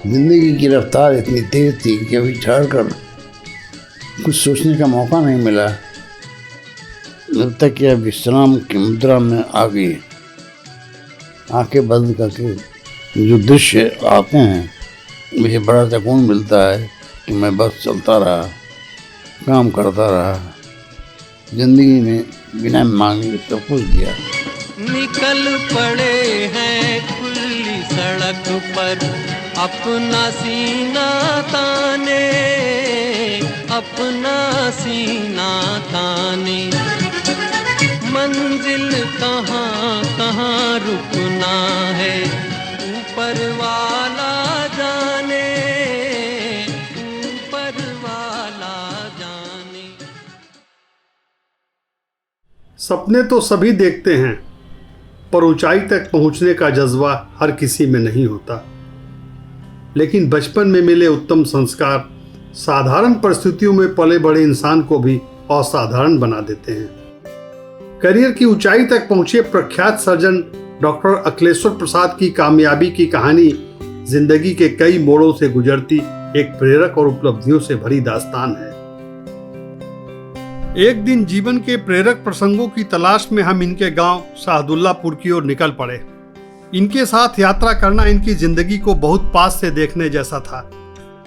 जिंदगी की रफ्तार इतनी तेज थी कि अभी ठहर कर कुछ सोचने का मौका नहीं मिला। जब तक यह विश्राम की मुद्रा में आ गई, आंखें बंद करके जो दृश्य आते हैं, मुझे बड़ा सुकून मिलता है कि मैं बस चलता रहा, काम करता रहा। जिंदगी में बिना मांगे सब कुछ दिया। निकल पड़े हैं खुली सड़क पर, अपना सीना ताने, अपना सीना ताने। मंजिल कहाँ कहाँ रुकना है, ऊपर वाला जाने, ऊपर वाला जाने। सपने तो सभी देखते हैं, पर ऊंचाई तक पहुंचने का जज्बा हर किसी में नहीं होता। लेकिन बचपन में मिले उत्तम संस्कार साधारण परिस्थितियों में पले बड़े इंसान को भी असाधारण बना देते हैं। करियर की ऊंचाई तक पहुंचे प्रख्यात सर्जन डॉक्टर अखिलेश्वर प्रसाद की कामयाबी की कहानी जिंदगी के कई मोड़ों से गुजरती एक प्रेरक और उपलब्धियों से भरी दास्तान है। एक दिन जीवन के प्रेरक प्रसंगों की तलाश में हम इनके गांव शाहदुल्लापुर की ओर निकल पड़े। इनके साथ यात्रा करना इनकी जिंदगी को बहुत पास से देखने जैसा था।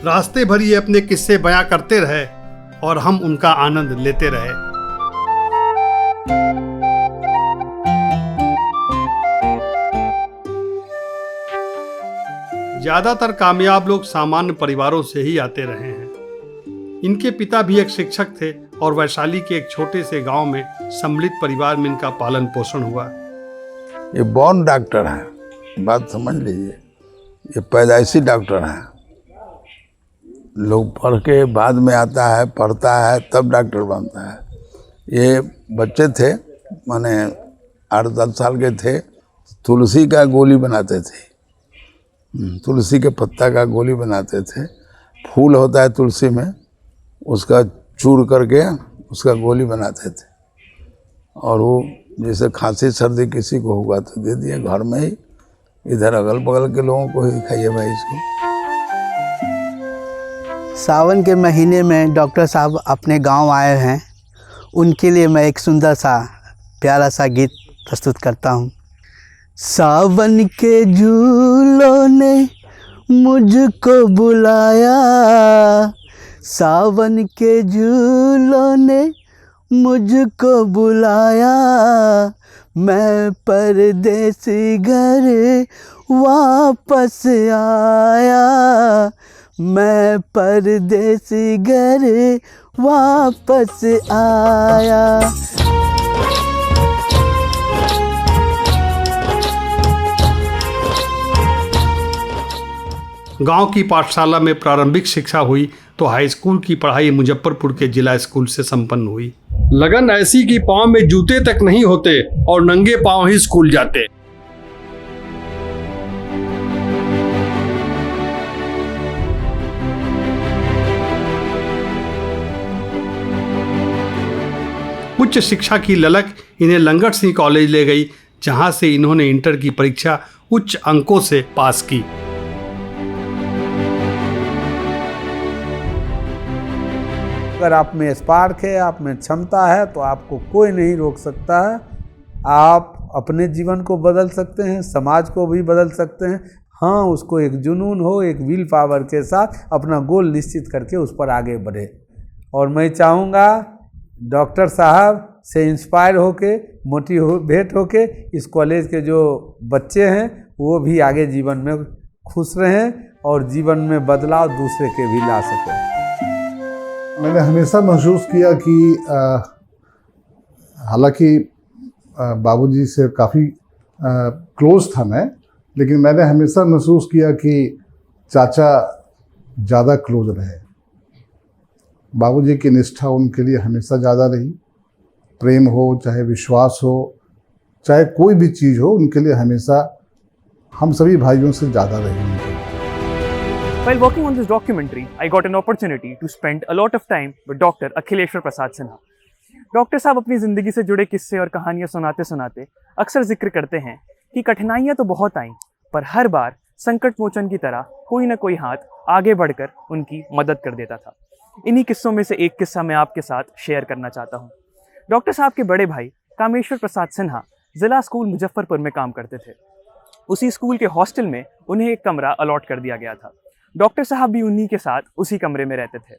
रास्ते भर ये अपने किस्से बयां करते रहे और हम उनका आनंद लेते रहे। ज्यादातर कामयाब लोग सामान्य परिवारों से ही आते रहे हैं। इनके पिता भी एक शिक्षक थे और वैशाली के एक छोटे से गांव में सम्मिलित परिवार में इनका पालन पोषण हुआ। ये बॉर्न डॉक्टर हैं, बात समझ लीजिए। ये पैदाइशी डॉक्टर हैं। लोग पढ़ के बाद में आता है, पढ़ता है, तब डॉक्टर बनता है। ये बच्चे थे, माने 8-10 साल के थे, तुलसी का गोली बनाते थे। तुलसी के पत्ता का गोली बनाते थे। फूल होता है तुलसी में, उसका चूर करके उसका गोली बनाते थे। और वो जैसे खांसी सर्दी किसी को हुआ तो दे दिया घर में ही, इधर अगल बगल के लोगों को ही खाइए भाई इसको। सावन के महीने में डॉक्टर साहब अपने गांव आए हैं। उनके लिए मैं एक सुंदर सा प्यारा सा गीत प्रस्तुत करता हूं। सावन के झूलों ने मुझको बुलाया, सावन के झूलों ने मुझको बुलाया। मैं परदेसी घर वापस आया, मैं परदेसी घर वापस आया। गांव की पाठशाला में प्रारंभिक शिक्षा हुई तो हाई स्कूल की पढ़ाई मुजफ्फरपुर के जिला स्कूल से संपन्न हुई। लगन ऐसी कि पांव में जूते तक नहीं होते और नंगे पांव ही स्कूल जाते। उच्च शिक्षा की ललक इन्हें लंगट सिंह कॉलेज ले गई, जहां से इन्होंने इंटर की परीक्षा उच्च अंकों से पास की। अगर आप में स्पार्क है, आप में क्षमता है, तो आपको कोई नहीं रोक सकता है। आप अपने जीवन को बदल सकते हैं, समाज को भी बदल सकते हैं। हाँ, उसको एक जुनून हो, एक विल पावर के साथ अपना गोल निश्चित करके उस पर आगे बढ़े। और मैं चाहूँगा डॉक्टर साहब से इंस्पायर होके, मोटिवेट होके इस कॉलेज के जो बच्चे हैं वो भी आगे जीवन में खुश रहें और जीवन में बदलाव दूसरे के भी ला सकें। मैंने हमेशा महसूस किया कि हालांकि बाबूजी से काफ़ी क्लोज था मैं, लेकिन मैंने हमेशा महसूस किया कि चाचा ज़्यादा क्लोज रहे। बाबूजी की निष्ठा उनके लिए हमेशा ज़्यादा रही। प्रेम हो, चाहे विश्वास हो, चाहे कोई भी चीज़ हो, उनके लिए हमेशा हम सभी भाइयों से ज़्यादा रही। While working on this documentary, I got an opportunity to spend a lot of time with Dr. Akhileshwar Prasad Sinha. Doctor साहब अपनी ज़िंदगी से जुड़े किस्से और कहानियाँ सुनाते सुनाते अक्सर जिक्र करते हैं कि कठिनाइयाँ तो बहुत आईं, पर हर बार संकट मोचन की तरह कोई ना कोई हाथ आगे बढ़कर उनकी मदद कर देता था। इन्हीं किस्सों में से एक किस्सा मैं आपके साथ शेयर करना चाहता हूँ। डॉक्टर साहब के बड़े भाई कामेश्वर प्रसाद सिन्हा जिला स्कूल मुजफ्फरपुर में काम करते थे। उसी स्कूल के हॉस्टल में उन्हें एक कमरा अलॉट कर दिया गया था। डॉक्टर साहब भी उन्हीं के साथ उसी कमरे में रहते थे।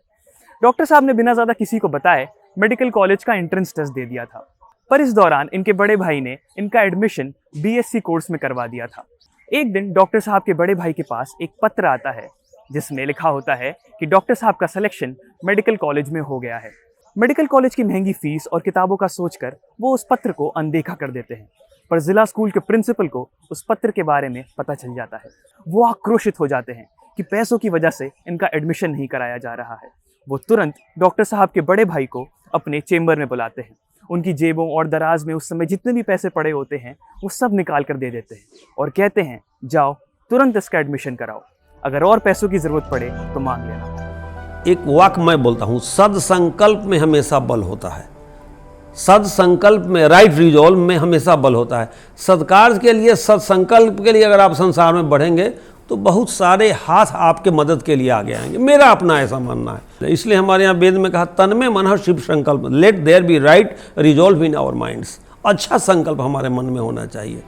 डॉक्टर साहब ने बिना ज़्यादा किसी को बताए मेडिकल कॉलेज का एंट्रेंस टेस्ट दे दिया था, पर इस दौरान इनके बड़े भाई ने इनका एडमिशन बीएससी कोर्स में करवा दिया था। एक दिन डॉक्टर साहब के बड़े भाई के पास एक पत्र आता है जिसमें लिखा होता है कि डॉक्टर साहब का सिलेक्शन मेडिकल कॉलेज में हो गया है। मेडिकल कॉलेज की महंगी फीस और किताबों का सोचकर वो उस पत्र को अनदेखा कर देते हैं, पर जिला स्कूल के प्रिंसिपल को उस पत्र के बारे में पता चल जाता है। वो आक्रोशित हो जाते हैं कि पैसों की वजह से इनका एडमिशन नहीं कराया जा रहा है। वो तुरंत डॉक्टर साहब के बड़े भाई को अपने चेम्बर में बुलाते हैं। उनकी जेबों और दराज में उस समय जितने भी पैसे पड़े होते हैं वो सब निकाल कर दे देते हैं और कहते हैं, जाओ तुरंत इसका एडमिशन कराओ, अगर और पैसों की ज़रूरत पड़े तो मांग लेना। एक वाक्य मैं बोलता हूँ, सद संकल्प में हमेशा बल होता है। सद संकल्प में, राइट रिजॉल्व में हमेशा बल होता है। सत्कार्य के लिए, सत्संकल्प के लिए अगर आप संसार में बढ़ेंगे तो बहुत सारे हाथ आपके मदद के लिए आगे आएंगे। मेरा अपना ऐसा मानना है। इसलिए हमारे यहाँ वेद में कहा, तन में मन शिव संकल्प, let there be right resolve in our minds. अच्छा संकल्प हमारे मन में होना चाहिए,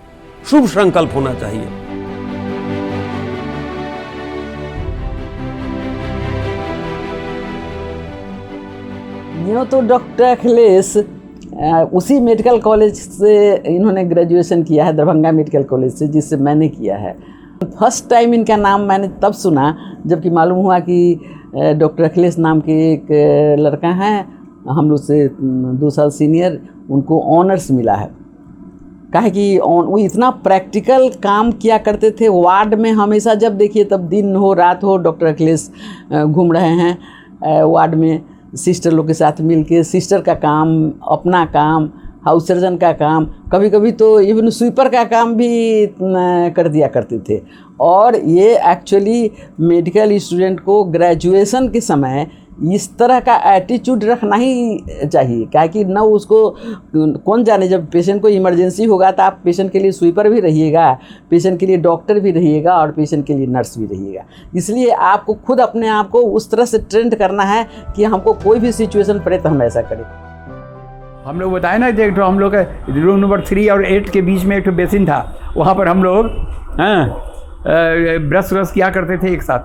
शुभ संकल्प होना चाहिए। तो डॉक्टर अखिलेश उसी मेडिकल कॉलेज से इन्होंने ग्रेजुएशन किया है, दरभंगा मेडिकल कॉलेज से, जिससे मैंने किया है। फर्स्ट टाइम इनका नाम मैंने तब सुना जबकि मालूम हुआ कि डॉक्टर अखिलेश नाम के एक लड़का हैं, हम लोग से 2 साल सीनियर, उनको ऑनर्स मिला है। काहे कि वो इतना प्रैक्टिकल काम किया करते थे। वार्ड में हमेशा जब देखिए तब दिन हो रात हो डॉक्टर अखिलेश घूम रहे हैं वार्ड में, सिस्टर लोग के साथ मिलके, सिस्टर का काम, अपना काम, हाउस सर्जन का काम, कभी कभी तो इवन स्वीपर का काम भी कर दिया करते थे। और ये एक्चुअली मेडिकल स्टूडेंट को ग्रेजुएशन के समय इस तरह का एटीट्यूड रखना ही चाहिए, क्या कि न उसको कौन जाने, जब पेशेंट को इमरजेंसी होगा तो आप पेशेंट के लिए स्वीपर भी रहिएगा, पेशेंट के लिए डॉक्टर भी रहिएगा और पेशेंट के लिए नर्स भी रहिएगा। इसलिए आपको खुद अपने आप को उस तरह से ट्रेंड करना है कि हमको कोई भी सिचुएशन पड़े तो हम ऐसा करें। हम लोग बताए ना, एक तो हम लोग रूम नंबर 3 और 8 के बीच में एक तो बेसिन था, वहाँ पर हम लोग ब्रश व्रश किया करते थे एक साथ।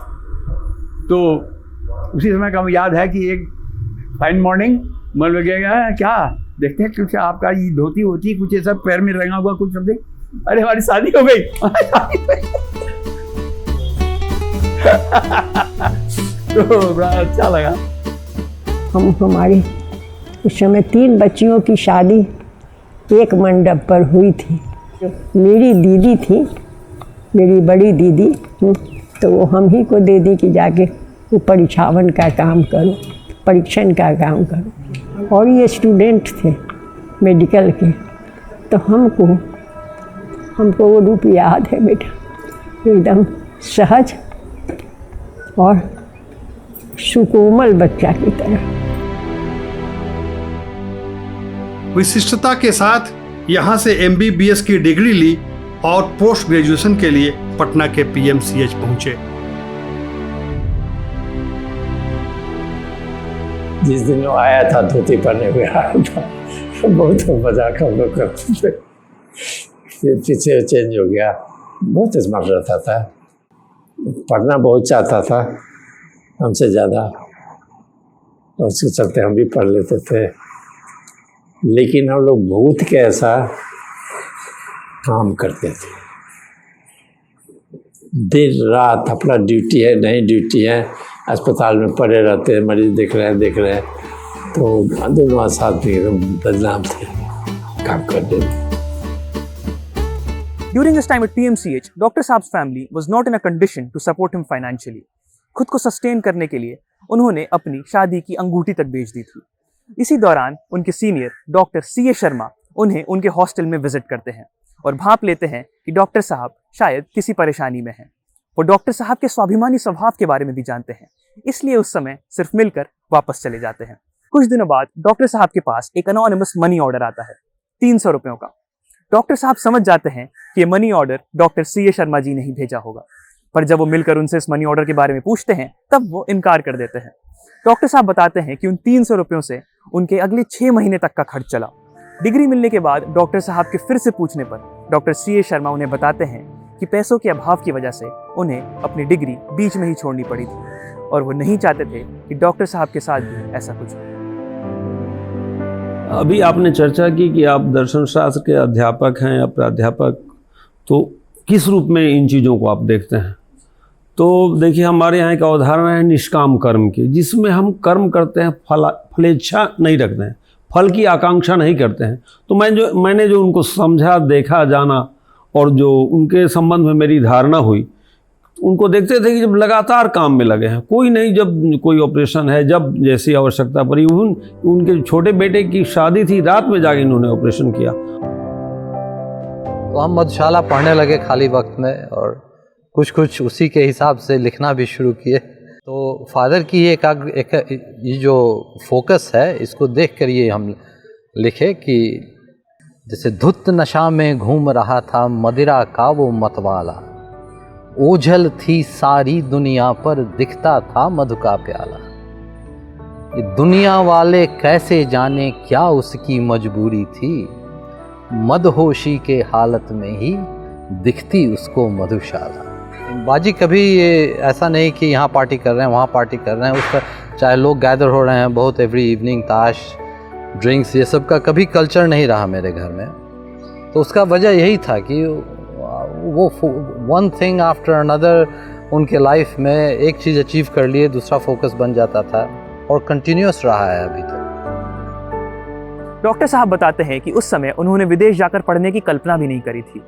तो उसी समय का याद है कि एक फाइन मॉर्निंग मन लगेगा, क्या देखते हैं कुछ आपका ये धोती होती कुछ ये सब पैर में रंगा हुआ कुछ समथिंग, अरे हमारी शादी हो गई। तो बड़ा अच्छा लगा। हमारी उस समय 3 बच्चियों की शादी एक मंडप पर हुई थी। मेरी दीदी थी, मेरी बड़ी दीदी, तो वो हम ही को दे दी कि जाके वो परीक्षावन का काम करो, परीक्षण का काम करो। और ये स्टूडेंट थे मेडिकल के, तो हमको वो रूप याद है बेटा, एकदम सहज और सुकोमल बच्चा की तरह। विशिष्टता के साथ यहाँ से MBBS की डिग्री ली और पोस्ट ग्रेजुएशन के लिए पटना के PMCH पहुंचे। जिस दिन वो आया था धोती पहने हुए आया था, बहुत मजाक हम लोग करते थे। फिर पीछे चेंज हो गया, बहुत स्मार्ट रहता था, पढ़ना बहुत चाहता था हमसे ज़्यादा, और उसके चलते हम भी पढ़ लेते थे। लेकिन हम लोग भूत के ऐसा काम करते थे, दिन रात अपना ड्यूटी है नहीं ड्यूटी है, अस्पताल में पड़े रहते हैं, मरीज देख रहे हैं, तो दोनों साथ में बदनाम थे, काम करते थे। During his time at PMCH, Dr. Saab's family was not in a condition to support him financially. खुद को सस्टेन करने के लिए उन्होंने अपनी शादी की अंगूठी तक बेच दी थी। इसी दौरान उनके सीनियर डॉक्टर CA शर्मा उन्हें उनके हॉस्टल में विजिट करते हैं और भांप लेते हैं कि डॉक्टर साहब शायद किसी परेशानी में हैं। वो डॉक्टर साहब के स्वाभिमानी स्वभाव के बारे में भी जानते हैं, इसलिए उस समय सिर्फ मिलकर वापस चले जाते हैं। कुछ दिनों बाद डॉक्टर साहब के पास एक अनोनिमस मनी ऑर्डर आता है 300 रुपयों का। डॉक्टर साहब समझ जाते हैं कि ये money order doctor CA Sharma ji ने ही भेजा होगा। पर जब वो मिलकर उनसे इस मनी ऑर्डर के बारे में पूछते हैं तब वो इनकार कर देते हैं। डॉक्टर साहब बताते हैं कि उन 300 रुपयों से उनके अगले 6 महीने तक का खर्च चला। डिग्री मिलने के बाद डॉक्टर साहब के फिर से पूछने पर डॉक्टर सी ए शर्मा उन्हें बताते हैं कि पैसों के अभाव की वजह से उन्हें अपनी डिग्री बीच में ही छोड़नी पड़ी थी और वो नहीं चाहते थे कि डॉक्टर साहब के साथ भी ऐसा कुछ हो। अभी आपने चर्चा की कि आप दर्शन शास्त्र के अध्यापक हैं या प्राध्यापक, तो किस रूप में इन चीज़ों को आप देखते हैं? तो देखिए, हमारे यहाँ एक अवधारणा है निष्काम कर्म की, जिसमें हम कर्म करते हैं, फलेच्छा नहीं रखते हैं, फल की आकांक्षा नहीं करते हैं। तो मैंने जो उनको समझा, देखा, जाना और जो उनके संबंध में मेरी धारणा हुई, उनको देखते थे कि जब लगातार काम में लगे हैं, कोई नहीं, जब कोई ऑपरेशन है, जब जैसी आवश्यकता पड़ी, उनके छोटे बेटे की शादी थी, रात में जाके इन्होंने ऑपरेशन किया। तो हम मधुशाला पढ़ने लगे खाली वक्त में और कुछ उसी के हिसाब से लिखना भी शुरू किए। तो फादर की एक ये जो फोकस है, इसको देख कर ये हम लिखे कि जैसे धुत नशा में घूम रहा था मदिरा का वो मतवाला, ओझल थी सारी दुनिया पर दिखता था मधु का प्याला। ये दुनिया वाले कैसे जाने क्या उसकी मजबूरी थी, मदहोशी के हालत में ही दिखती उसको मधुशाला। बाजी कभी ये ऐसा नहीं कि यहाँ पार्टी कर रहे हैं, वहाँ पार्टी कर रहे हैं, उसका चाहे लोग गैदर हो रहे हैं बहुत एवरी इवनिंग, ताश, ड्रिंक्स, ये सब का कभी कल्चर नहीं रहा मेरे घर में। तो उसका वजह यही था कि वो वन थिंग आफ्टर अनदर उनके लाइफ में एक चीज़ अचीव कर लिए, दूसरा फोकस बन जाता था और कंटिन्यूस रहा है अभी तक। डॉक्टर साहब बताते हैं कि उस समय उन्होंने विदेश जाकर पढ़ने की कल्पना भी नहीं करी थी,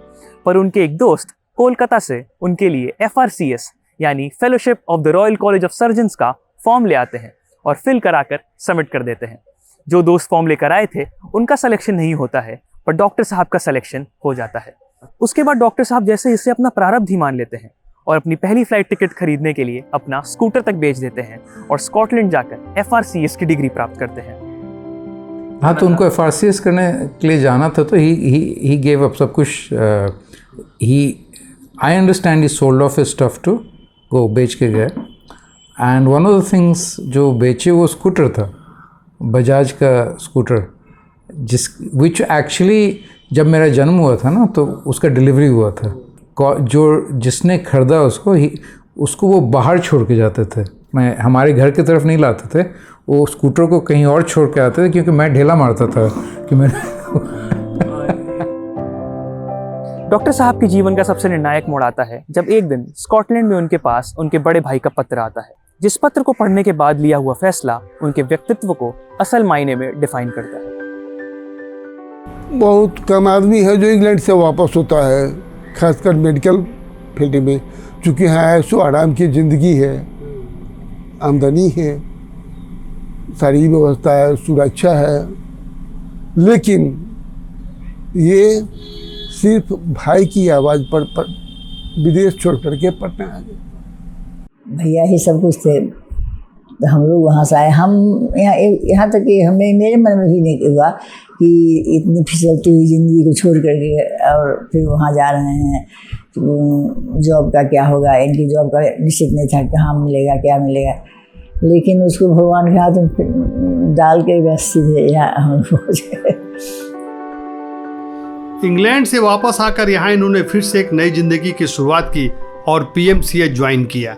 पर उनके एक दोस्त कोलकाता से उनके लिए FRCS यानी fellowship of the royal college of surgeons का फॉर्म ले आते हैं और फिल कराकर सबमिट कर देते हैं। जो दोस्त फॉर्म लेकर आए थे उनका सिलेक्शन नहीं होता है, पर डॉक्टर साहब का सिलेक्शन हो जाता है। उसके बाद डॉक्टर साहब जैसे इसे अपना प्रारब्ध ही मान लेते हैं और अपनी पहली फ्लाइट टिकट खरीदने के लिए अपना स्कूटर तक बेच देते हैं और स्कॉटलैंड जाकर FRCS की डिग्री प्राप्त करते हैं। हाँ, तो उनको FRCS करने के लिए जाना था, तो ही गेव अप सब कुछ। I understand he sold off his stuff to go, बेच के गए। And one of the things जो बेचे वो स्कूटर था, बजाज का स्कूटर, विच एक्चुअली जब मेरा जन्म हुआ था ना तो उसका डिलीवरी हुआ था। जो जिसने ख़रीदा उसको वो बाहर छोड़ के जाते थे, हमारे घर की तरफ नहीं लाते थे, वो स्कूटर को कहीं और छोड़ के आते थे, क्योंकि मैं ढेला मारता था कि मैं डॉक्टर साहब के जीवन का सबसे निर्णायक मोड़ आता है जब एक दिन स्कॉटलैंड में उनके पास उनके बड़े भाई का पत्र आता है, जिस पत्र को पढ़ने के बाद लिया हुआ फैसला उनके व्यक्तित्व को असल मायने में डिफाइन करता है। बहुत कम आदमी है जो इंग्लैंड से वापस होता है, खासकर मेडिकल फील्ड में, चूँकि यहाँ ऐशो आराम की ज़िंदगी है, आमदनी है, सारी व्यवस्था है, सुरक्षा है, लेकिन ये सिर्फ भाई की आवाज़ पर विदेश छोड़ करके पटना आ गए। भैया ही सब कुछ थे, तो हम लोग वहाँ से आए। हम यहाँ तक कि हमें, मेरे मन में भी नहीं हुआ कि इतनी फिसलती हुई ज़िंदगी को छोड़ करके और फिर वहाँ जा रहे हैं, जॉब का क्या होगा, इनकी जॉब का निश्चित नहीं था, कहाँ मिलेगा क्या मिलेगा, लेकिन उसको भगवान के हाथ में डाल के बस सीधे यहाँ हम पहुँच गए। इंग्लैंड से वापस आकर यहाँ इन्होंने फिर से एक नई जिंदगी की शुरुआत की और PMCH ज्वाइन किया।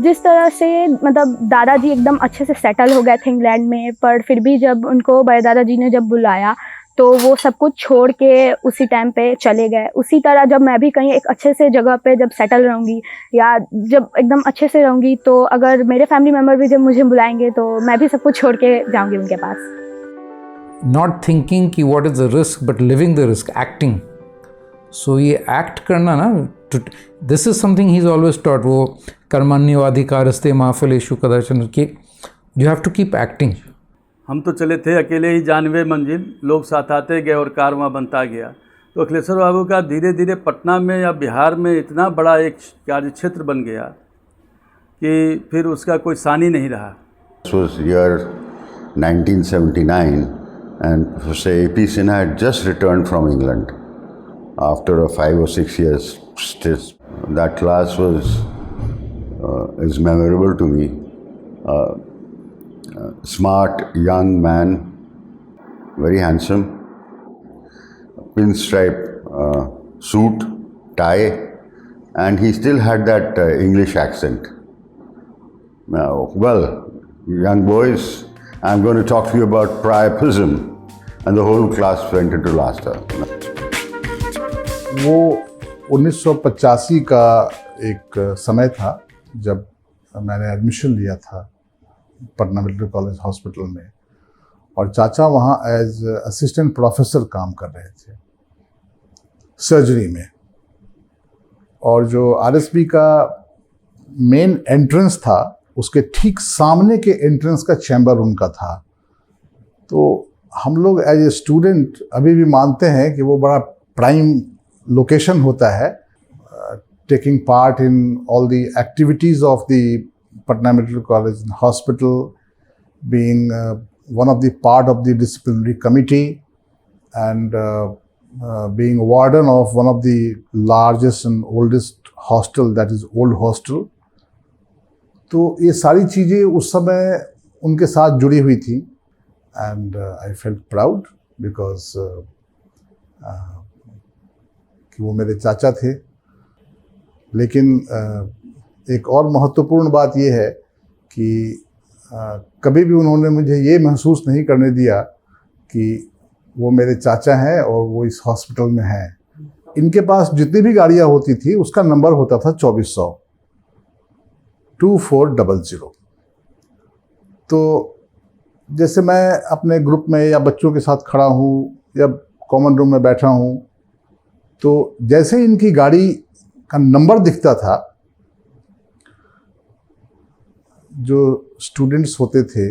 जिस तरह से मतलब दादाजी एकदम अच्छे से सेटल हो गए थे इंग्लैंड में, पर फिर भी जब उनको बड़े दादाजी ने जब बुलाया तो वो सब कुछ छोड़ के उसी टाइम पे चले गए। उसी तरह जब मैं भी कहीं एक अच्छे से जगह पे जब सेटल रहूँगी या जब एकदम अच्छे से रहूँगी, तो अगर मेरे फैमिली मेम्बर भी जब मुझे बुलाएंगे तो मैं भी सब कुछ छोड़ के जाऊँगी उनके पास। नॉट थिंकिंग कि what is the risk but living the risk, acting. So ये एक्ट करना ना, this is something he is always taught, वो कर्मण्यवाधिकारस्ते मा फलेषु कदाचन, कि you have to keep acting. हम तो चले थे अकेले ही 92 मंजिल, लोग साथ आते गए और कार वहाँ बनता गया। तो अखिलेश्वर बाबू का धीरे धीरे पटना में या बिहार में इतना बड़ा एक कार्य क्षेत्र बन गया कि फिर उसका कोई सानी नहीं रहा। This was year 1979 and Professor A.P. Sinha had just returned from England after a 5 or 6 years that class is memorable to me. Smart young man, very handsome, pinstripe suit, tie, and he still had that English accent. Well, young boys, I'm going to talk to you about priapism, and the whole class went into laughter. वो 1985 का एक समय था जब मैंने admission लिया था Patna medical college hospital में, और चाचा वहाँ एज असिस्टेंट प्रोफेसर काम कर रहे थे सर्जरी में। और जो आरएसबी का मेन एंट्रेंस था उसके ठीक सामने के एंट्रेंस का चैम्बर उनका था। तो हम लोग एज ए स्टूडेंट अभी भी मानते हैं कि वो बड़ा प्राइम लोकेशन होता है, taking part in all the activities of the Patna medical college hospital, being one of the part of the disciplinary committee, and being warden of one of the largest and oldest hostel, that is old hostel। तो ये सारी चीज़ें उस समय उनके साथ जुड़ी हुई थी, and I felt proud because कि वो मेरे चाचा थे। लेकिन एक और महत्वपूर्ण बात ये है कि कभी भी उन्होंने मुझे ये महसूस नहीं करने दिया कि वो मेरे चाचा हैं और वो इस हॉस्पिटल में हैं। इनके पास जितनी भी गाड़ियाँ होती थी उसका नंबर होता था 2400 2400। तो जैसे मैं अपने ग्रुप में या बच्चों के साथ खड़ा हूँ या कॉमन रूम में बैठा हूँ, तो जैसे ही इनकी गाड़ी का नंबर दिखता था, जो स्टूडेंट्स होते थे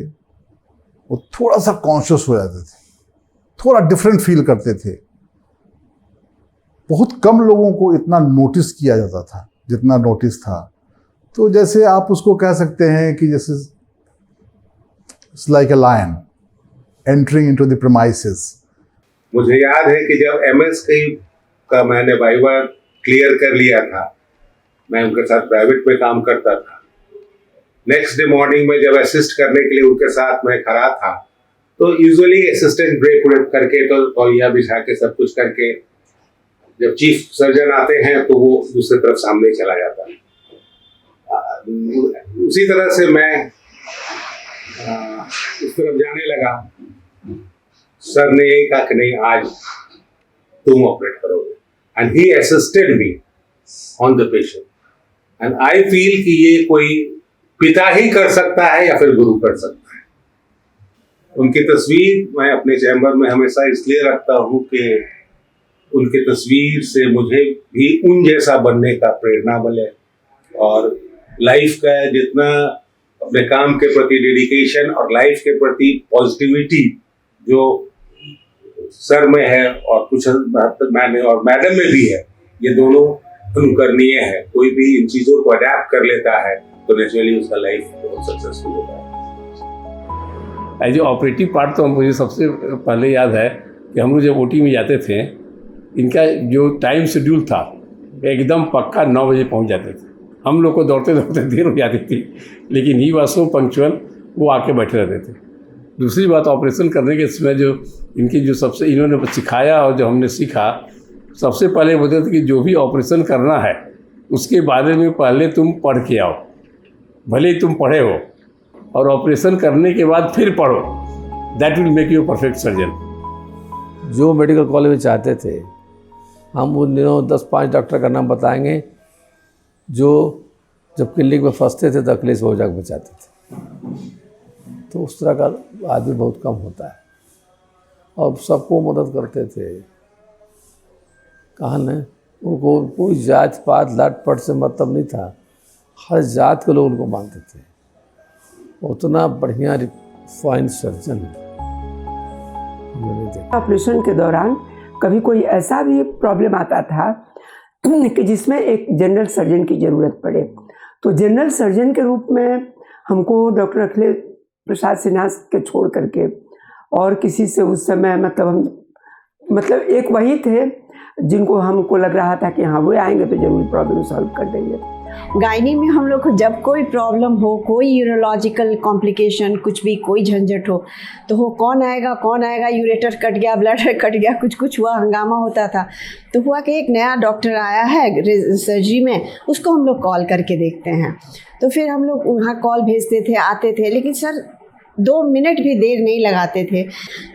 वो थोड़ा सा कॉन्शियस हो जाते थे, थोड़ा डिफरेंट फील करते थे। बहुत कम लोगों को इतना नोटिस किया जाता था जितना नोटिस था। तो जैसे आप उसको कह सकते हैं कि जैसे it's like a lion entering into the premises. मुझे याद है कि जब एमएस का मैंने वाइवा क्लियर कर लिया था, मैं उनके साथ प्राइवेट में काम करता था। नेक्स्ट डे मॉर्निंग में जब असिस्ट करने के लिए उनके साथ मैं खड़ा था, तो यूजुअली असिस्टेंट ब्रेक व्रेक करके, तो तौलिया बिछा के सब कुछ करके, जब चीफ सर्जन आते हैं तो वो दूसरी तरफ सामने चला जाता है। उसी तरह से मैं उस तरफ जाने लगा। सर ने यही कहा कि नहीं, आज तुम ऑपरेट करोगे, and he assisted me on the patient. And I feel कि ये कोई पिता ही कर सकता है या फिर गुरु कर सकता है। उनकी तस्वीर मैं अपने चैम्बर में हमेशा इसलिए रखता हूँ कि उनकी तस्वीर से मुझे भी उन जैसा बनने का प्रेरणा मिले, और लाइफ का जितना अपने काम के प्रति डेडिकेशन और लाइफ के प्रति पॉजिटिविटी जो सर में है और कुछ मैंने और मैडम में भी है, ये दोनों अनुकरणीय है। कोई भी इन चीज़ों को अडैप्ट कर लेता है तो नेचुरली उसका लाइफ बहुत सक्सेसफुल होता है। एज ऑपरेटिव पार्ट तो मुझे सबसे पहले याद है कि हम लोग जब ओटी में जाते थे, इनका जो टाइम शेड्यूल था एकदम पक्का 9 बजे पहुंच जाते थे। हम लोग को दौड़ते दौड़ते देर हो जाती थी, लेकिन ही वाज सो पंक्चुअल, वो आके बैठे रहते थे। दूसरी बात, ऑपरेशन करने के समय जो इनकी जो सबसे इन्होंने सिखाया और जो हमने सीखा, सबसे पहले बोलते थे कि जो भी ऑपरेशन करना है उसके बारे में पहले तुम पढ़ के आओ, भले ही तुम पढ़े हो, और ऑपरेशन करने के बाद फिर पढ़ो, that will make you perfect surgeon. जो मेडिकल कॉलेज में चाहते थे, हम उन दिनों 10-5 डॉक्टर का नाम बताएंगे जो जब क्लिनिक में फंसते थे तो अखिलेश ओझा को बचाते थे। तो उस तरह का आदमी बहुत कम होता है, और सबको मदद करते थे। कहा न, उनको कोई जात पात लाट पट से मतलब नहीं था, हर जात के लोग उनको मानते थे। उतना बढ़िया फाइन सर्जन है मैंने देखा। ऑपरेशन के दौरान कभी कोई ऐसा भी प्रॉब्लम आता था कि जिसमें एक जनरल सर्जन की ज़रूरत पड़े, तो जनरल सर्जन के रूप में हमको डॉक्टर अखिलेश प्रसाद सिन्हा के छोड़ करके और किसी से उस समय मतलब एक वही थे जिनको हमको लग रहा था कि हाँ वो आएंगे तो जरूर प्रॉब्लम सॉल्व कर देंगे। गायनी में हम लोग को जब कोई प्रॉब्लम हो, कोई यूरोलॉजिकल कॉम्प्लिकेशन, कुछ भी कोई झंझट हो, तो वो कौन आएगा, यूरेटर कट गया, ब्लडर कट गया, कुछ हुआ, हंगामा होता था। तो हुआ कि एक नया डॉक्टर आया है सर्जरी में, उसको हम लोग कॉल करके देखते हैं। तो फिर हम लोग वहाँ कॉल भेजते थे, आते थे, लेकिन सर 2 मिनट भी देर नहीं लगाते थे।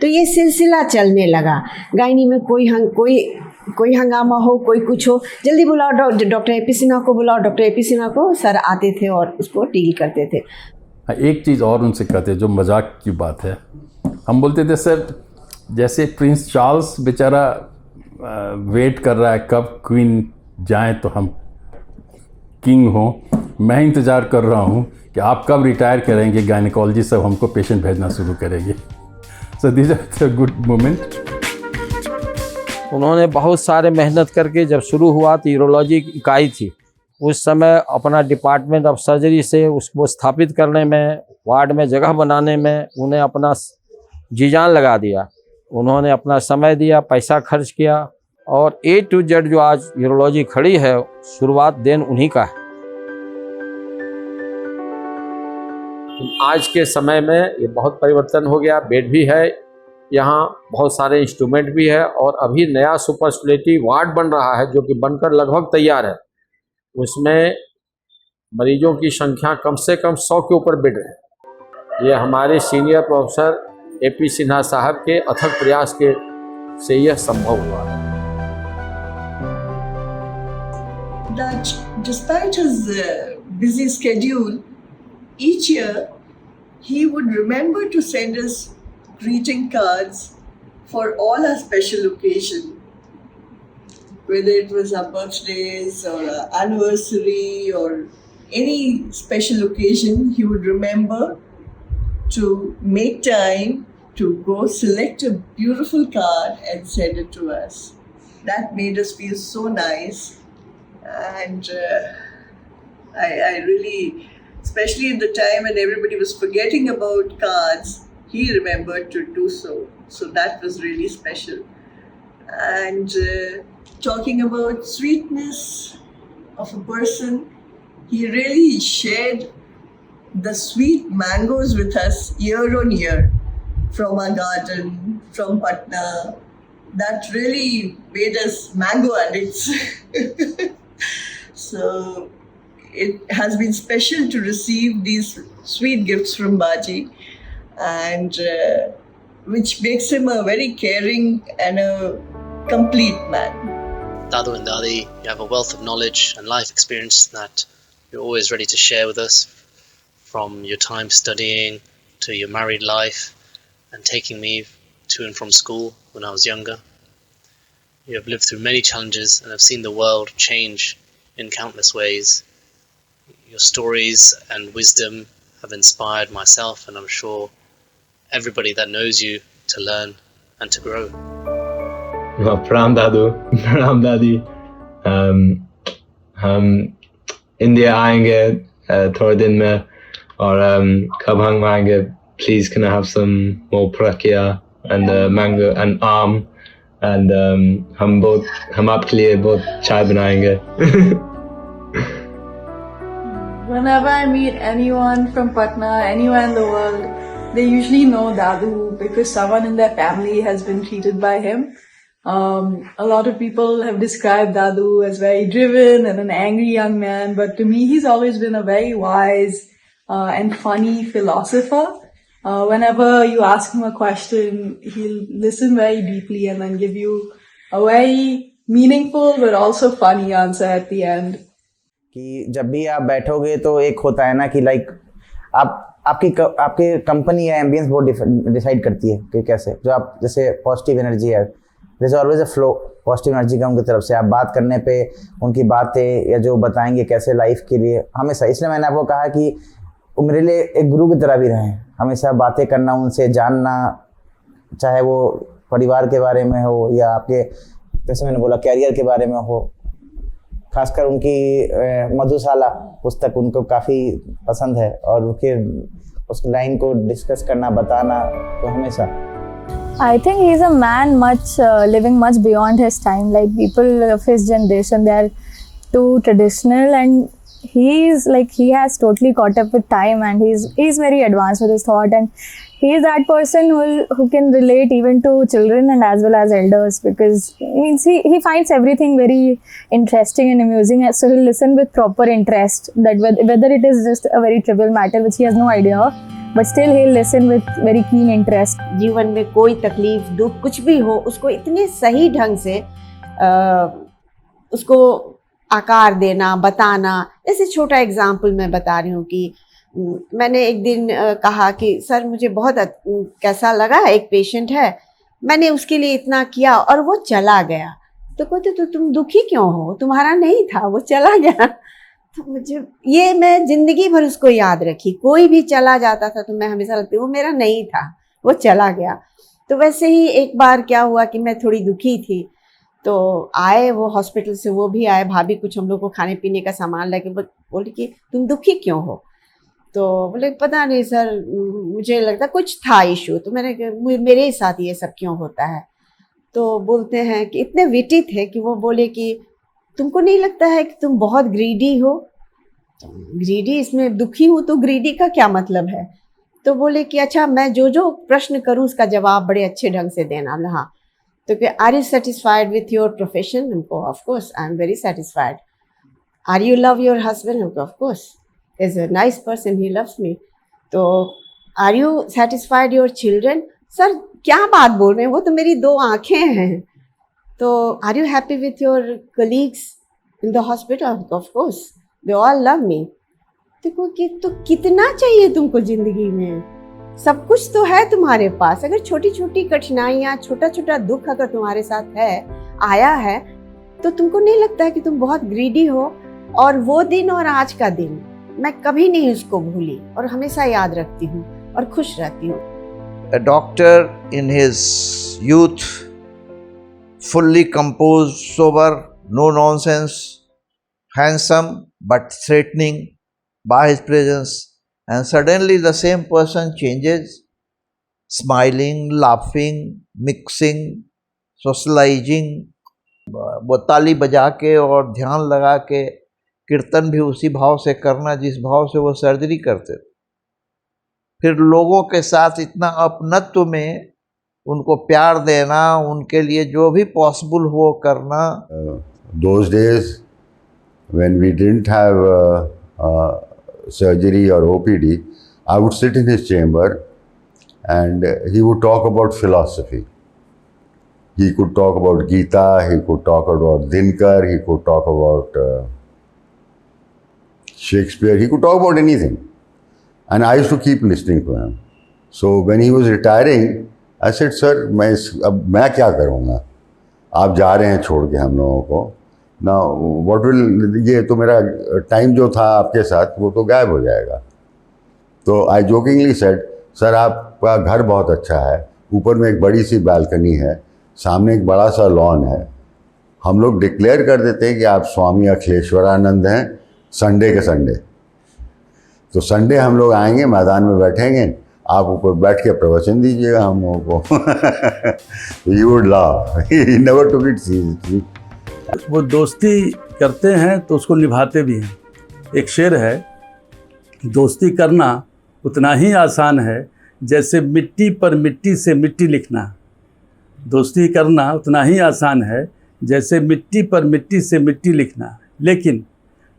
तो ये सिलसिला चलने लगा। गायनी में कोई हंगामा हो, कोई कुछ हो, जल्दी बुलाओ डॉक्टर ए पी सिन्हा को बुलाओ, डॉक्टर ए पी सिन्हा को। सर आते थे और उसको डील करते थे। एक चीज़ और उनसे कहते, जो मजाक की बात है, हम बोलते थे सर जैसे प्रिंस चार्ल्स बेचारा वेट कर रहा है कब क्वीन जाए तो हम किंग हो, मैं इंतज़ार कर रहा हूँ कि आप कब रिटायर करेंगे, गायनेकोलॉजी सब हमको पेशेंट भेजना शुरू करेंगे। So this are good moment. उन्होंने बहुत सारे मेहनत करके, जब शुरू हुआ तो यूरोलॉजी की इकाई थी, उस समय अपना डिपार्टमेंट ऑफ सर्जरी से उसको स्थापित करने में, वार्ड में जगह बनाने में उन्हें अपना जी जान लगा दिया। उन्होंने अपना समय दिया, पैसा खर्च किया, और A to Z जो आज यूरोलॉजी खड़ी है, शुरुआत देन उन्हीं का है। आज के समय में ये बहुत परिवर्तन हो गया। बेड भी है यहाँ, बहुत सारे इंस्ट्रूमेंट भी है, और अभी नया सुपर स्पेशलिटी वार्ड बन रहा है जो कि बनकर लगभग तैयार है। उसमें मरीजों की संख्या कम से कम 100 के ऊपर बेड है। ये हमारे सीनियर प्रोफेसर AP सिन्हा साहब के अथक प्रयास के से यह संभव हुआ है। That despite his busy schedule, each year he would remember to send us greeting cards for all our special occasion, whether it was our birthdays or our anniversary or any special occasion. He would remember to make time to go select a beautiful card and send it to us. That made us feel so nice, and I really, especially in the time when everybody was forgetting about cards, he remembered to do so. So that was really special. And talking about sweetness of a person, he really shared the sweet mangoes with us year on year from our garden, from Patna. That really made us mango addicts. So it has been special to receive these sweet gifts from Baji, and which makes him a very caring and a complete man. Dadu and Dadi, you have a wealth of knowledge and life experience that you're always ready to share with us, from your time studying to your married life and taking me to and from school when I was younger. You have lived through many challenges and have seen the world change in countless ways. Your stories and wisdom have inspired myself, and I'm sure everybody that knows you, to learn and to grow. Pranam Dadu, Pranam Dadi. हम India आएंगे थोड़े दिन में, और कब हम आएंगे, please can I have some more prakia and mango and aam, and हम आपके लिए बहुत चाय बनाएंगे. Whenever I meet anyone from Patna, anywhere in the world, they usually know Dadu because someone in their family has been treated by him. A lot of people have described Dadu as very driven and an angry young man, but to me he's always been a very wise and funny philosopher. Whenever you ask him a question, he'll listen very deeply and then give you a very meaningful but also funny answer at the end. कि जब भी आप बैठोगे तो एक होता है ना कि लाइक आपकी कंपनी या एम्बियंस बहुत डिसाइड करती है कि कैसे, जो आप जैसे पॉजिटिव एनर्जी है, there's always a flow positive energy का उनकी तरफ से। आप बात करने पे उनकी बातें या जो बताएंगे कैसे लाइफ के लिए, हमेशा, इसलिए मैंने आपको कहा कि वो मेरे लिए एक गुरु की तरह भी रहे। हमेशा बातें करना, उनसे जानना, चाहे वो परिवार के बारे में हो या आपके, जैसे मैंने बोला, कैरियर के बारे में हो। खासकर उनकी मधुशाला पुस्तक उनको काफ़ी पसंद है, और उनके उस लाइन को डिस्कस करना, बताना, तो हमेशा I think he's a man living much beyond his time. Like people of his generation, they are too traditional, and he has totally caught up with time, and he's very advanced with his thought, and he is that person who can relate even to children and as well as elders, because he finds everything very interesting and amusing, so he'll listen with proper interest, that whether it is just a very trivial matter which he has no idea of, but still he'll listen with very keen interest. जीवन में कोई तकलीफ दुख कुछ भी हो उसको इतने सही ढंग से उसको आकार देना बताना। जैसे छोटा एग्जाम्पल मैं बता रही हूँ कि मैंने एक दिन कहा कि सर मुझे बहुत कैसा लगा, एक पेशेंट है, मैंने उसके लिए इतना किया और वो चला गया। तो कहते तो तुम दुखी क्यों हो, तुम्हारा नहीं था, वो चला गया। तो मुझे ये मैं ज़िंदगी भर उसको याद रखी। कोई भी चला जाता था तो मैं हमेशा लगती वो मेरा नहीं था, वो चला गया। तो वैसे ही एक बार क्या हुआ कि मैं थोड़ी दुखी थी, तो आए वो हॉस्पिटल से, वो भी आए, भाभी कुछ हम लोग को खाने पीने का सामान लेके बोली कि तुम दुखी क्यों हो। तो बोले पता नहीं सर, मुझे लगता कुछ था इशू। तो मैंने मेरे ही साथ ये सब क्यों होता है। तो बोलते हैं कि इतने विटी थे कि वो बोले कि तुमको नहीं लगता है कि तुम बहुत ग्रीडी हो। तो ग्रीडी, इसमें दुखी हूँ तो ग्रीडी का क्या मतलब है। तो बोले कि अच्छा मैं जो प्रश्न करूँ उसका जवाब बड़े अच्छे ढंग से देना। हाँ, तो are you satisfied with your profession? हमको of course I am very satisfied. Are you love your husband? हमको of course is a nice person, he loves me. तो are you satisfied your children? Sir क्या बात बोल रहे हैं, वो तो मेरी दो आँखें हैं। तो are you happy with your colleagues in the hospital? Of course they all love me. देखो कि तो कितना चाहिए तुमको ज़िंदगी में, सब कुछ तो है तुम्हारे पास। अगर छोटी छोटी कठिनाइयाँ, छोटा छोटा दुख अगर तुम्हारे साथ है, आया है, तो तुमको नहीं लगता है कि तुम बहुत ग्रीडी हो। और वो दिन और आज का दिन मैं कभी नहीं उसको भूली और हमेशा याद रखती हूँ और खुश रहती हूँ। A doctor in his youth, fully composed, sober, no nonsense, handsome but threatening by his presence, and suddenly the same person changes, smiling, laughing, mixing, socializing, वो ताली बजा के और ध्यान लगा के कीर्तन भी उसी भाव से करना जिस भाव से वो सर्जरी करते थे। फिर लोगों के साथ इतना अपनत्व में उनको प्यार देना, उनके लिए जो भी पॉसिबल हो करना। Those days when we didn't have surgery or OPD, I would sit in his chamber and he would talk about philosophy. He could talk about Gita, he could talk about Dinkar, he could talk about Shakespeare, he could talk about anything. And I used to keep listening to him. So when he was retiring, I said, sir, अब मैं क्या करूँगा, आप जा रहे हैं छोड़ के हम लोगों को। Now what will, ये तो मेरा टाइम जो था आपके साथ वो तो गायब हो जाएगा। तो I jokingly said, सर आपका घर बहुत अच्छा है, ऊपर में एक बड़ी सी बालकनी है, सामने एक बड़ा सा लॉन है, हम लोग डिक्लेयर कर देते हैं कि आप स्वामी अखिलेश्वरानंद हैं संडे के संडे। तो संडे हम लोग आएंगे, मैदान में बैठेंगे, आप ऊपर बैठ के प्रवचन दीजिएगा हम लोगों को। You would love, he never took it seriously. वो दोस्ती करते हैं तो उसको निभाते भी हैं। एक शेर है, दोस्ती करना उतना ही आसान है जैसे मिट्टी पर मिट्टी से मिट्टी लिखना। दोस्ती करना उतना ही आसान है जैसे मिट्टी पर मिट्टी से मिट्टी लिखना, लेकिन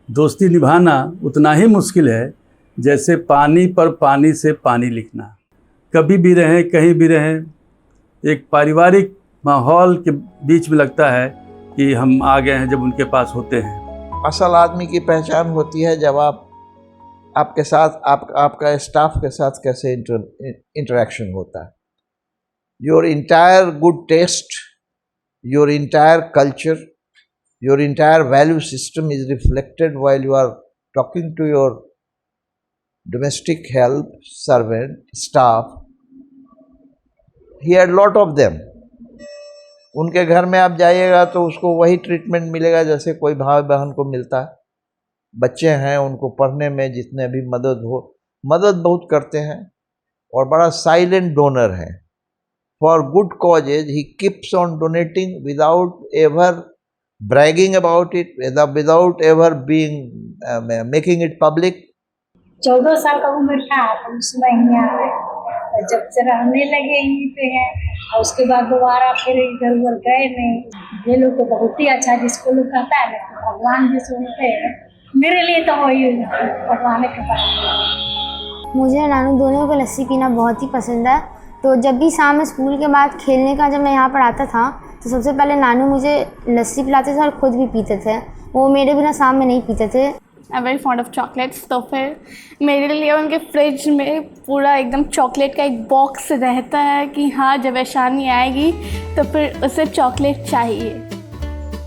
दोस्ती निभाना उतना ही मुश्किल है जैसे पानी पर पानी से पानी लिखना। कभी भी रहें, कहीं भी रहें, एक पारिवारिक माहौल के बीच में लगता है कि हम आ गए हैं जब उनके पास होते हैं। असल आदमी की पहचान होती है जब आपके साथ आपका स्टाफ के साथ कैसे इंटरेक्शन होता है। Your entire good taste, your entire culture, your entire value system is reflected while you are talking to your domestic help, servant, staff. He had lot of them. उनके घर में आप जाइएगा तो उसको वही ट्रीटमेंट मिलेगा जैसे कोई भाई बहन को मिलता है। बच्चे हैं, उनको पढ़ने में जितने भी मदद हो, मदद बहुत करते हैं और बड़ा साइलेंट डोनर है। for good causes. He keeps on donating without ever bragging about it, without ever being making it public. 14 साल का उम्र था तो उसमें यहाँ आए और जब से रहने लगे यहीं पे है और उसके बाद दोबारा फिर इधर उधर गए नहीं। ये लोग तो बहुत ही अच्छा, जिसको लोग कहता है ना भगवान भी सुनते हैं, मेरे लिए तो वही भगवान के पास। मुझे नानू दोनों को लस्सी पीना बहुत ही पसंद है। तो जब भी शाम में स्कूल के बाद खेलने का जब मैं यहाँ पर आता था तो सबसे पहले नानू मुझे लस्सी पिलाते थे और ख़ुद भी पीते थे। वो मेरे बिना शाम में नहीं पीते थे। I very fond of chocolates, तो फिर मेरे लिए उनके फ्रिज में पूरा एकदम चॉकलेट का एक बॉक्स रहता है कि हाँ जब ऐशानी आएगी तो फिर उसे चॉकलेट चाहिए।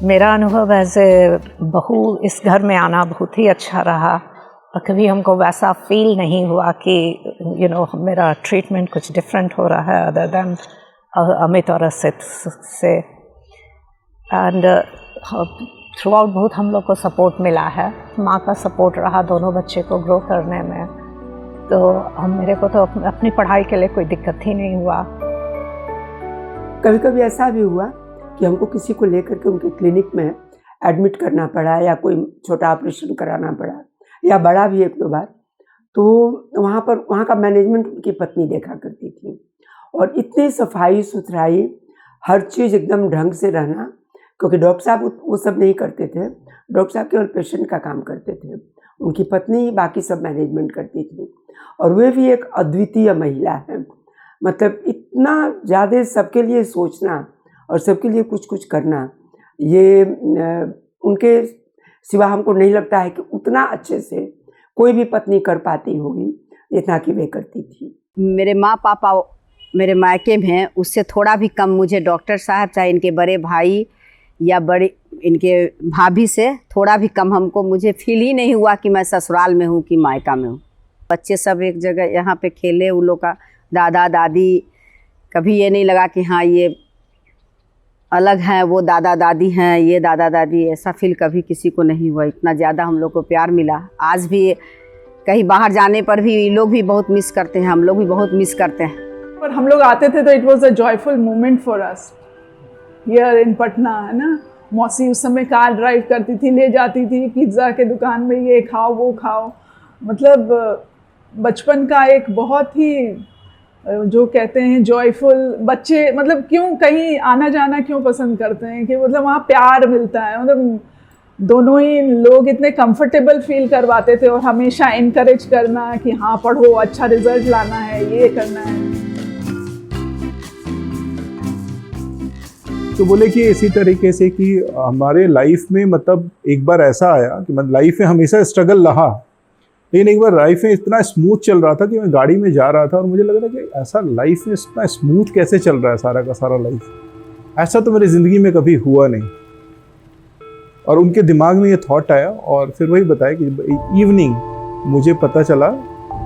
मेरा अनुभव एज ए बहू इस घर में आना बहुत ही अच्छा रहा और कभी हमको वैसा फील नहीं हुआ कि मेरा ट्रीटमेंट कुछ डिफरेंट हो रहा है अदर दैन अमित और असित से। एंड थ्रू आउट बहुत हम लोग को सपोर्ट मिला है, माँ का सपोर्ट रहा दोनों बच्चे को ग्रो करने में। तो मेरे को तो अपनी पढ़ाई के लिए कोई दिक्कत ही नहीं हुआ। कभी कभी ऐसा भी हुआ कि हमको किसी को लेकर के उनके क्लिनिक में एडमिट करना पड़ा या कोई छोटा ऑपरेशन कराना पड़ा या बड़ा भी एक दो बार। तो वहाँ का मैनेजमेंट उनकी पत्नी देखा करती थी और इतनी सफाई सुथराई, हर चीज़ एकदम ढंग से रहना, क्योंकि डॉक्टर साहब वो सब नहीं करते थे। डॉक्टर साहब केवल पेशेंट का काम करते थे, उनकी पत्नी ही बाकी सब मैनेजमेंट करती थी। और वे भी एक अद्वितीय महिला है, मतलब इतना ज़्यादा सबके लिए सोचना और सबके लिए कुछ कुछ करना, ये उनके सिवा हमको नहीं लगता है कि उतना अच्छे से कोई भी पत्नी कर पाती होगी जितना कि वे करती थी। मेरे माँ पापा मेरे मायके में हैं, उससे थोड़ा भी कम मुझे डॉक्टर साहब चाहे इनके बड़े भाई या बड़े इनके भाभी से थोड़ा भी कम हमको मुझे फील ही नहीं हुआ कि मैं ससुराल में हूँ कि मायका में हूँ। बच्चे सब एक जगह यहाँ पे खेले, उन लोग का दादा दादी, कभी ये नहीं लगा कि हाँ ये अलग हैं, वो दादा दादी हैं, ये दादा दादी, ऐसा फील कभी किसी को नहीं हुआ। इतना ज़्यादा हम लोग को प्यार मिला। आज भी कहीं बाहर जाने पर भी लोग भी बहुत मिस करते हैं, हम लोग भी बहुत मिस करते हैं। पर हम लोग आते थे तो it was a joyful moment for us here in Patna, है ना। मौसी उस समय कार ड्राइव करती थी, ले जाती थी पिज़्ज़ा के दुकान में, ये खाओ वो खाओ। मतलब बचपन का एक बहुत ही जो कहते हैं जॉयफुल, बच्चे मतलब क्यों कहीं आना जाना क्यों पसंद करते हैं कि मतलब वहाँ प्यार मिलता है। मतलब दोनों ही लोग इतने कंफर्टेबल फील करवाते थे और हमेशा इनकरेज करना कि हाँ पढ़ो, अच्छा रिजल्ट लाना है, ये करना है। तो बोले कि इसी तरीके से कि हमारे लाइफ में मतलब एक बार ऐसा आया कि मतलब लाइफ में हमेशा स्ट्रगल रहा, लेकिन एक बार लाइफ में इतना स्मूथ चल रहा था कि मैं गाड़ी में जा रहा था और मुझे लग रहा था कि ऐसा लाइफ में इतना स्मूथ कैसे चल रहा है सारा का सारा लाइफ, ऐसा तो मेरी ज़िंदगी में कभी हुआ नहीं। और उनके दिमाग में ये थॉट आया और फिर वही बताया कि इवनिंग मुझे पता चला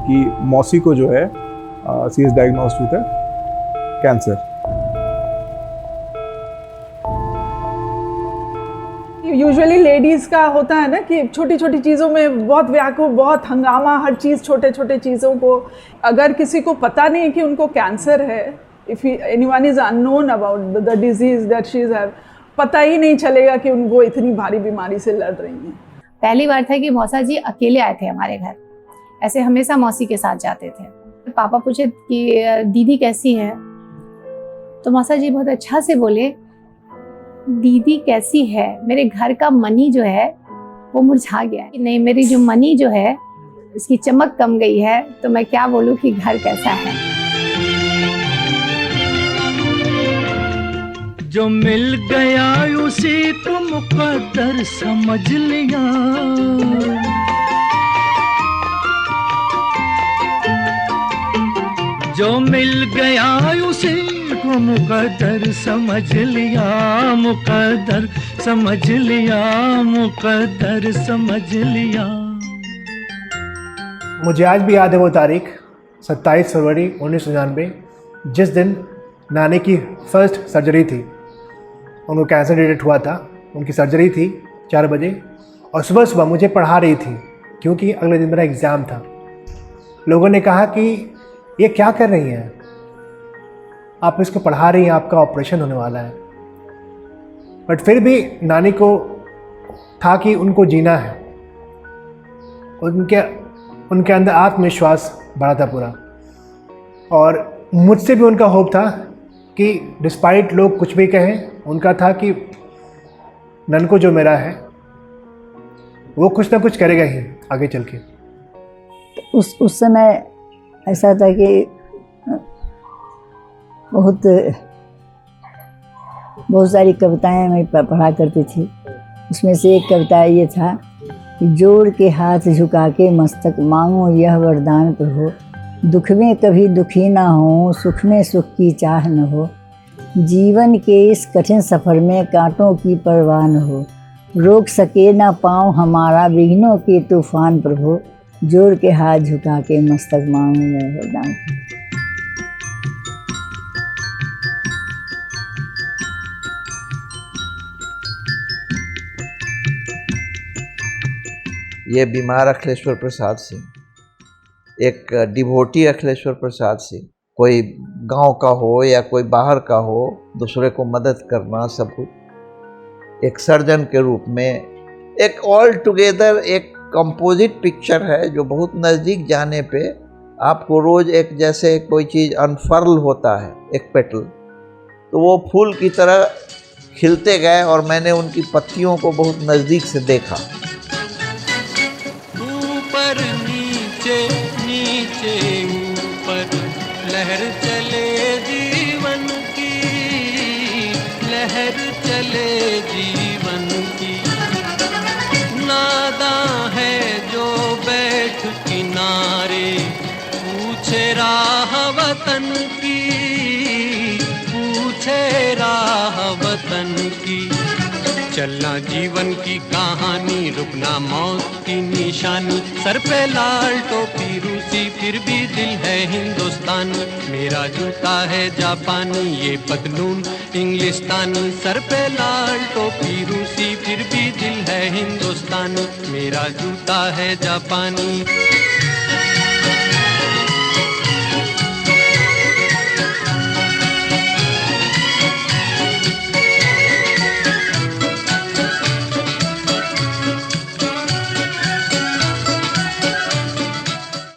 कि मौसी को जो है she is diagnosed with cancer. Usually ladies का होता है ना कि छोटी छोटी चीज़ों में बहुत व्याकुल, बहुत हंगामा, हर चीज़ छोटे छोटे चीज़ों को। अगर किसी को पता नहीं कि उनको कैंसर है, if anyone is unknown about the disease that she is have, पता ही नहीं चलेगा कि उनको इतनी भारी बीमारी से लड़ रही हैं। पहली बार था कि मौसा जी अकेले आए थे हमारे घर, ऐसे हमेशा मौसी के साथ जाते थे। पापा पूछे कि दीदी कैसी है, तो मौसा जी बहुत अच्छा से बोले दीदी कैसी है, मेरे घर का मनी जो है वो मुरझा गया है। नहीं, मेरी जो मनी जो है उसकी चमक कम गई है, तो मैं क्या बोलूँ कि घर कैसा है। जो मिल गया उसे तो मुकद्दर समझ लिया, जो मिल गया उसे तो मुकद्दर समझ लिया, मुकद्दर समझ लिया, मुकद्दर समझ लिया। मुझे आज भी याद है वो तारीख 27 फरवरी 1999, जिस दिन नानी की फर्स्ट सर्जरी थी। उनको कैंसर डिटेक्ट हुआ था, उनकी सर्जरी थी 4 बजे और सुबह सुबह मुझे पढ़ा रही थी क्योंकि अगले दिन मेरा एग्ज़ाम था। लोगों ने कहा कि ये क्या कर रही हैं, आप इसको पढ़ा रही हैं, आपका ऑपरेशन होने वाला है। बट फिर भी नानी को था कि उनको जीना है, उनके अंदर आत्मविश्वास बढ़ा था पूरा। और मुझसे भी उनका होप था कि डिस्पाइट लोग कुछ भी कहें, उनका था कि ननको जो मेरा है वो कुछ ना कुछ करेगा ही आगे चल के। उस समय ऐसा था कि बहुत सारी कविताएं मैं पढ़ा करती थी। उसमें से एक कविता ये था कि जोड़ के हाथ झुका के मस्तक मांगो यह वरदान प्रभु, दुख में कभी दुखी ना हो, सुख में सुख की चाह न हो, जीवन के इस कठिन सफ़र में कांटों की परवाह न हो, रोक सके ना पाँव हमारा विघ्नों के तूफान प्रभु, जोड़ के हाथ झुका के मस्तक मांगो यह वरदान प्रभु। ये बीमार अखिलेश्वर प्रसाद सिंह, एक डिवोटी अखिलेश्वर प्रसाद सिंह, कोई गांव का हो या कोई बाहर का हो, दूसरे को मदद करना सब कुछ। एक सर्जन के रूप में एक ऑल टुगेदर एक कंपोजिट पिक्चर है जो बहुत नज़दीक जाने पे आपको रोज़ एक जैसे कोई चीज़ अनफर्ल होता है, एक पेटल, तो वो फूल की तरह खिलते गए और मैंने उनकी पत्तियों को बहुत नज़दीक से देखा। ऊपर नीचे नीचे ऊपर लहर चले जीवन की, लहर चले जीवन की, नादां है जो बैठ किनारे पूछे राह वतन की, पूछे राह वतन की। चलना जीवन की कहानी, रुकना मौत की निशानी, सर पे लाल टोपी रूसी फिर भी दिल है हिंदुस्तानी, मेरा जूता है जापानी ये पतलून इंग्लिस्तानी, सर पे लाल टोपी रूसी फिर भी दिल है हिंदुस्तानी, मेरा जूता है जापानी।